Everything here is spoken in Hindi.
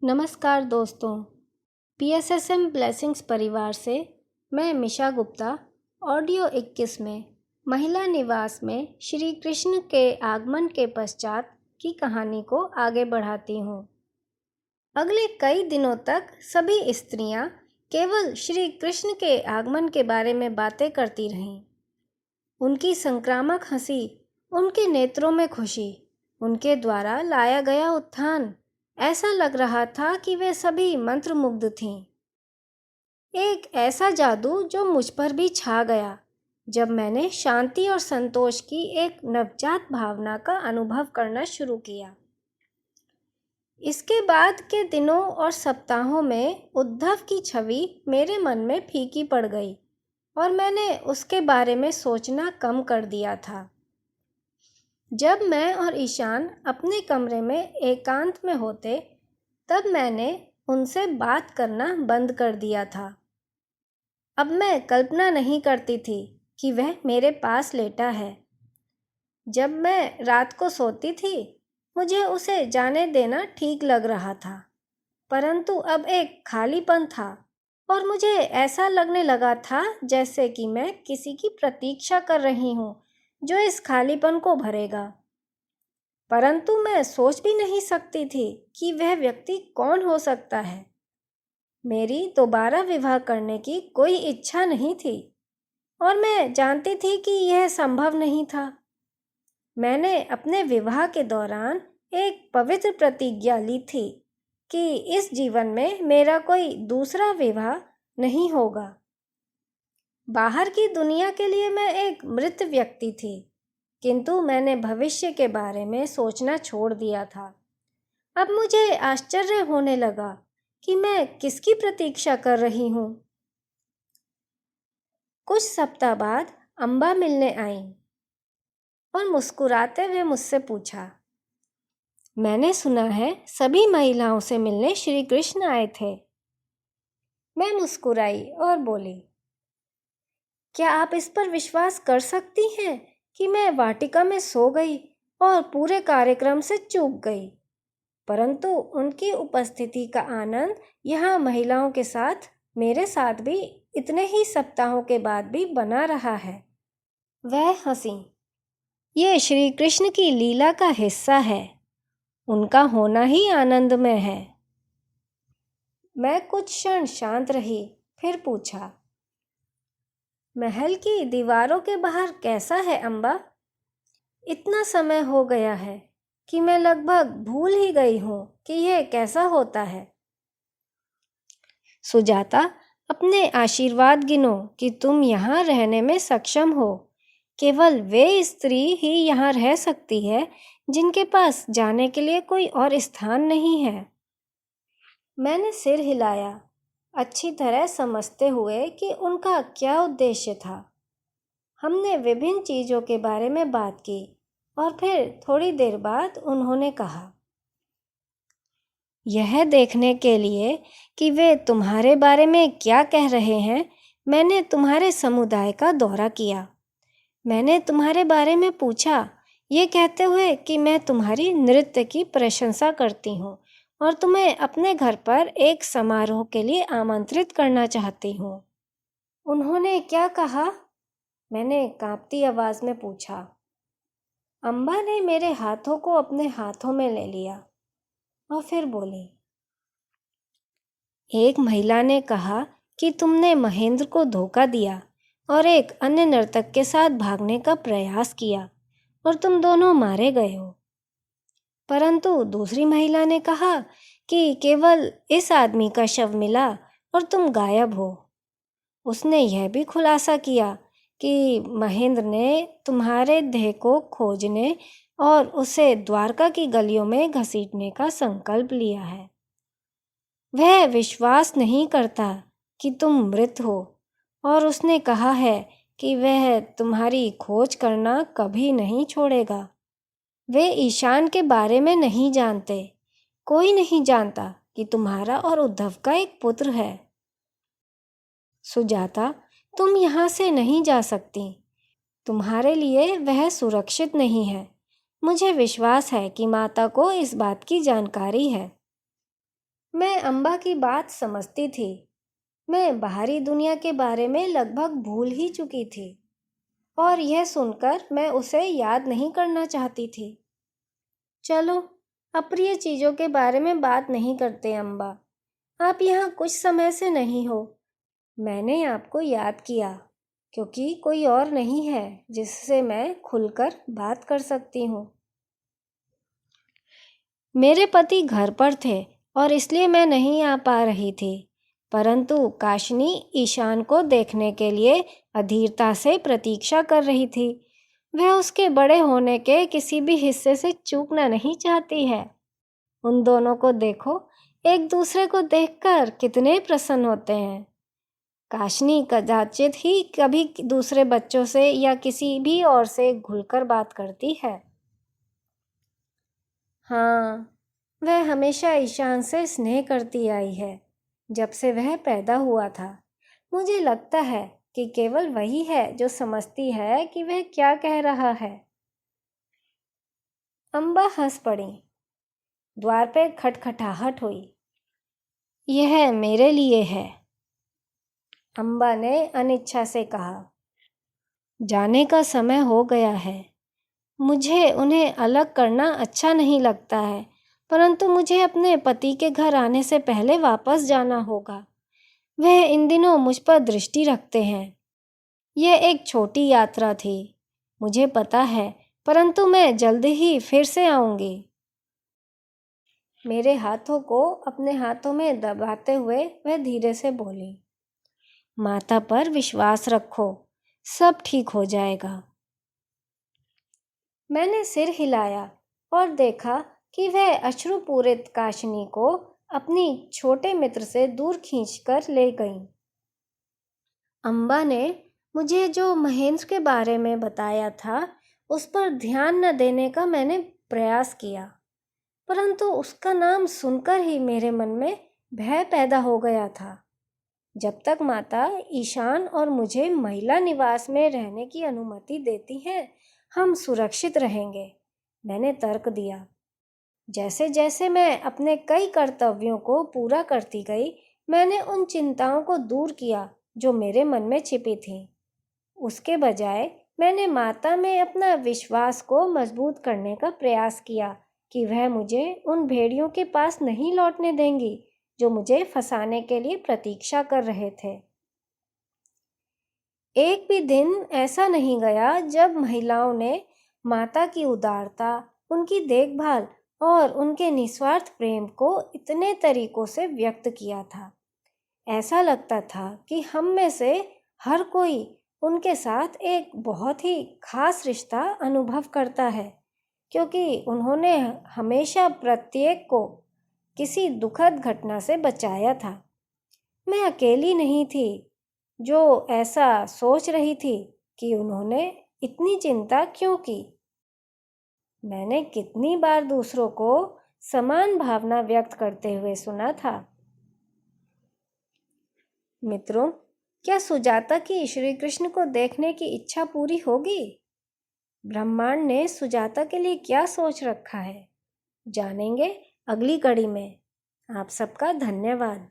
नमस्कार दोस्तों, PSSM ब्लेसिंग्स परिवार से मैं मिशा गुप्ता ऑडियो 21 में महिला निवास में श्री कृष्ण के आगमन के पश्चात की कहानी को आगे बढ़ाती हूँ। अगले कई दिनों तक सभी स्त्रियाँ केवल श्री कृष्ण के आगमन के बारे में बातें करती रहीं। उनकी संक्रामक हंसी, उनके नेत्रों में खुशी, उनके द्वारा लाया गया उत्थान, ऐसा लग रहा था कि वे सभी मंत्रमुग्ध थीं। एक ऐसा जादू जो मुझ पर भी छा गया जब मैंने शांति और संतोष की एक नवजात भावना का अनुभव करना शुरू किया। इसके बाद के दिनों और सप्ताहों में उद्धव की छवि मेरे मन में फीकी पड़ गई और मैंने उसके बारे में सोचना कम कर दिया था। जब मैं और ईशान अपने कमरे में एकांत में होते, तब मैंने उनसे बात करना बंद कर दिया था। अब मैं कल्पना नहीं करती थी कि वह मेरे पास लेटा है। जब मैं रात को सोती थी, मुझे उसे जाने देना ठीक लग रहा था, परंतु अब एक खालीपन था और मुझे ऐसा लगने लगा था जैसे कि मैं किसी की प्रतीक्षा कर रही हूँ जो इस खालीपन को भरेगा। परंतु मैं सोच भी नहीं सकती थी कि वह व्यक्ति कौन हो सकता है। मेरी दोबारा विवाह करने की कोई इच्छा नहीं थी और मैं जानती थी कि यह संभव नहीं था। मैंने अपने विवाह के दौरान एक पवित्र प्रतिज्ञा ली थी कि इस जीवन में मेरा कोई दूसरा विवाह नहीं होगा। बाहर की दुनिया के लिए मैं एक मृत व्यक्ति थी, किंतु मैंने भविष्य के बारे में सोचना छोड़ दिया था। अब मुझे आश्चर्य होने लगा कि मैं किसकी प्रतीक्षा कर रही हूँ। कुछ सप्ताह बाद अम्बा मिलने आई और मुस्कुराते हुए मुझसे पूछा, मैंने सुना है सभी महिलाओं से मिलने श्री कृष्ण आए थे। मैं मुस्कुराई और बोली, क्या आप इस पर विश्वास कर सकती हैं कि मैं वाटिका में सो गई और पूरे कार्यक्रम से चूक गई, परंतु उनकी उपस्थिति का आनंद यहाँ महिलाओं के साथ मेरे साथ भी इतने ही सप्ताहों के बाद भी बना रहा है। वह हंसी। ये श्री कृष्ण की लीला का हिस्सा है, उनका होना ही आनंदमय है। मैं कुछ क्षण शांत रही, फिर पूछा, महल की दीवारों के बाहर कैसा है अम्बा? इतना समय हो गया है कि मैं लगभग भूल ही गई हूँ कि यह कैसा होता है। सुजाता, अपने आशीर्वाद गिनो कि तुम यहाँ रहने में सक्षम हो। केवल वे स्त्री ही यहाँ रह सकती है जिनके पास जाने के लिए कोई और स्थान नहीं है। मैंने सिर हिलाया, अच्छी तरह समझते हुए कि उनका क्या उद्देश्य था। हमने विभिन्न चीज़ों के बारे में बात की और फिर थोड़ी देर बाद उन्होंने कहा, यह देखने के लिए कि वे तुम्हारे बारे में क्या कह रहे हैं, मैंने तुम्हारे समुदाय का दौरा किया। मैंने तुम्हारे बारे में पूछा, ये कहते हुए कि मैं तुम्हारी नृत्य की प्रशंसा करती हूँ और तुम्हें अपने घर पर एक समारोह के लिए आमंत्रित करना चाहती हूँ। उन्होंने क्या कहा? मैंने कांपती आवाज़ में पूछा। अम्बा ने मेरे हाथों को अपने हाथों में ले लिया और फिर बोली, एक महिला ने कहा कि तुमने महेंद्र को धोखा दिया और एक अन्य नर्तक के साथ भागने का प्रयास किया और तुम दोनों मारे गए हो। परंतु दूसरी महिला ने कहा कि केवल इस आदमी का शव मिला और तुम गायब हो। उसने यह भी खुलासा किया कि महेंद्र ने तुम्हारे देह को खोजने और उसे द्वारका की गलियों में घसीटने का संकल्प लिया है। वह विश्वास नहीं करता कि तुम मृत हो और उसने कहा है कि वह तुम्हारी खोज करना कभी नहीं छोड़ेगा। वे ईशान के बारे में नहीं जानते। कोई नहीं जानता कि तुम्हारा और उद्धव का एक पुत्र है। सुजाता, तुम यहाँ से नहीं जा सकती। तुम्हारे लिए वह सुरक्षित नहीं है। मुझे विश्वास है कि माता को इस बात की जानकारी है। मैं अम्बा की बात समझती थी। मैं बाहरी दुनिया के बारे में लगभग भूल ही चुकी थी और यह सुनकर मैं उसे याद नहीं करना चाहती थी। चलो, अप्रिय चीज़ों के बारे में बात नहीं करते अम्बा। आप यहाँ कुछ समय से नहीं हो। मैंने आपको याद किया क्योंकि कोई और नहीं है जिससे मैं खुलकर बात कर सकती हूँ। मेरे पति घर पर थे और इसलिए मैं नहीं आ पा रही थी, परंतु काशनी ईशान को देखने के लिए अधीरता से प्रतीक्षा कर रही थी। वह उसके बड़े होने के किसी भी हिस्से से चूकना नहीं चाहती है। उन दोनों को देखो, एक दूसरे को देखकर कितने प्रसन्न होते हैं। काशनी कदाचित ही कभी दूसरे बच्चों से या किसी भी और से घुलकर बात करती है। हाँ, वह हमेशा ईशान से स्नेह करती आई है जब से वह पैदा हुआ था। मुझे लगता है कि केवल वही है जो समझती है कि वह क्या कह रहा है। अम्बा हंस पड़ी। द्वार पे खटखटाहट हुई। यह मेरे लिए है, अम्बा ने अनिच्छा से कहा। जाने का समय हो गया है। मुझे उन्हें अलग करना अच्छा नहीं लगता है, परंतु मुझे अपने पति के घर आने से पहले वापस जाना होगा। वह इन दिनों मुझ पर दृष्टि रखते हैं। यह एक छोटी यात्रा थी, मुझे पता है, परंतु मैं जल्द ही फिर से आऊंगी। मेरे हाथों को अपने हाथों में दबाते हुए वह धीरे से बोली, माता पर विश्वास रखो, सब ठीक हो जाएगा। मैंने सिर हिलाया और देखा कि वह अश्रुपूरित काशनी को अपनी छोटे मित्र से दूर खींचकर ले गई। अम्बा ने मुझे जो महेंद्र के बारे में बताया था उस पर ध्यान न देने का मैंने प्रयास किया, परंतु उसका नाम सुनकर ही मेरे मन में भय पैदा हो गया था। जब तक माता ईशान और मुझे महिला निवास में रहने की अनुमति देती हैं, हम सुरक्षित रहेंगे, मैंने तर्क दिया। जैसे जैसे मैं अपने कई कर्तव्यों को पूरा करती गई, मैंने उन चिंताओं को दूर किया जो मेरे मन में छिपी थीं। उसके बजाय मैंने माता में अपना विश्वास को मजबूत करने का प्रयास किया कि वह मुझे उन भेड़ियों के पास नहीं लौटने देंगी जो मुझे फंसाने के लिए प्रतीक्षा कर रहे थे। एक भी दिन ऐसा नहीं गया जब महिलाओं ने माता की उदारता, उनकी देखभाल और उनके निस्वार्थ प्रेम को इतने तरीकों से व्यक्त किया था। ऐसा लगता था कि हम में से हर कोई उनके साथ एक बहुत ही खास रिश्ता अनुभव करता है, क्योंकि उन्होंने हमेशा प्रत्येक को किसी दुखद घटना से बचाया था। मैं अकेली नहीं थी जो ऐसा सोच रही थी कि उन्होंने इतनी चिंता क्यों की। मैंने कितनी बार दूसरों को समान भावना व्यक्त करते हुए सुना था। मित्रों, क्या सुजाता की श्री कृष्ण को देखने की इच्छा पूरी होगी? ब्रह्मांड ने सुजाता के लिए क्या सोच रखा है, जानेंगे अगली कड़ी में। आप सबका धन्यवाद।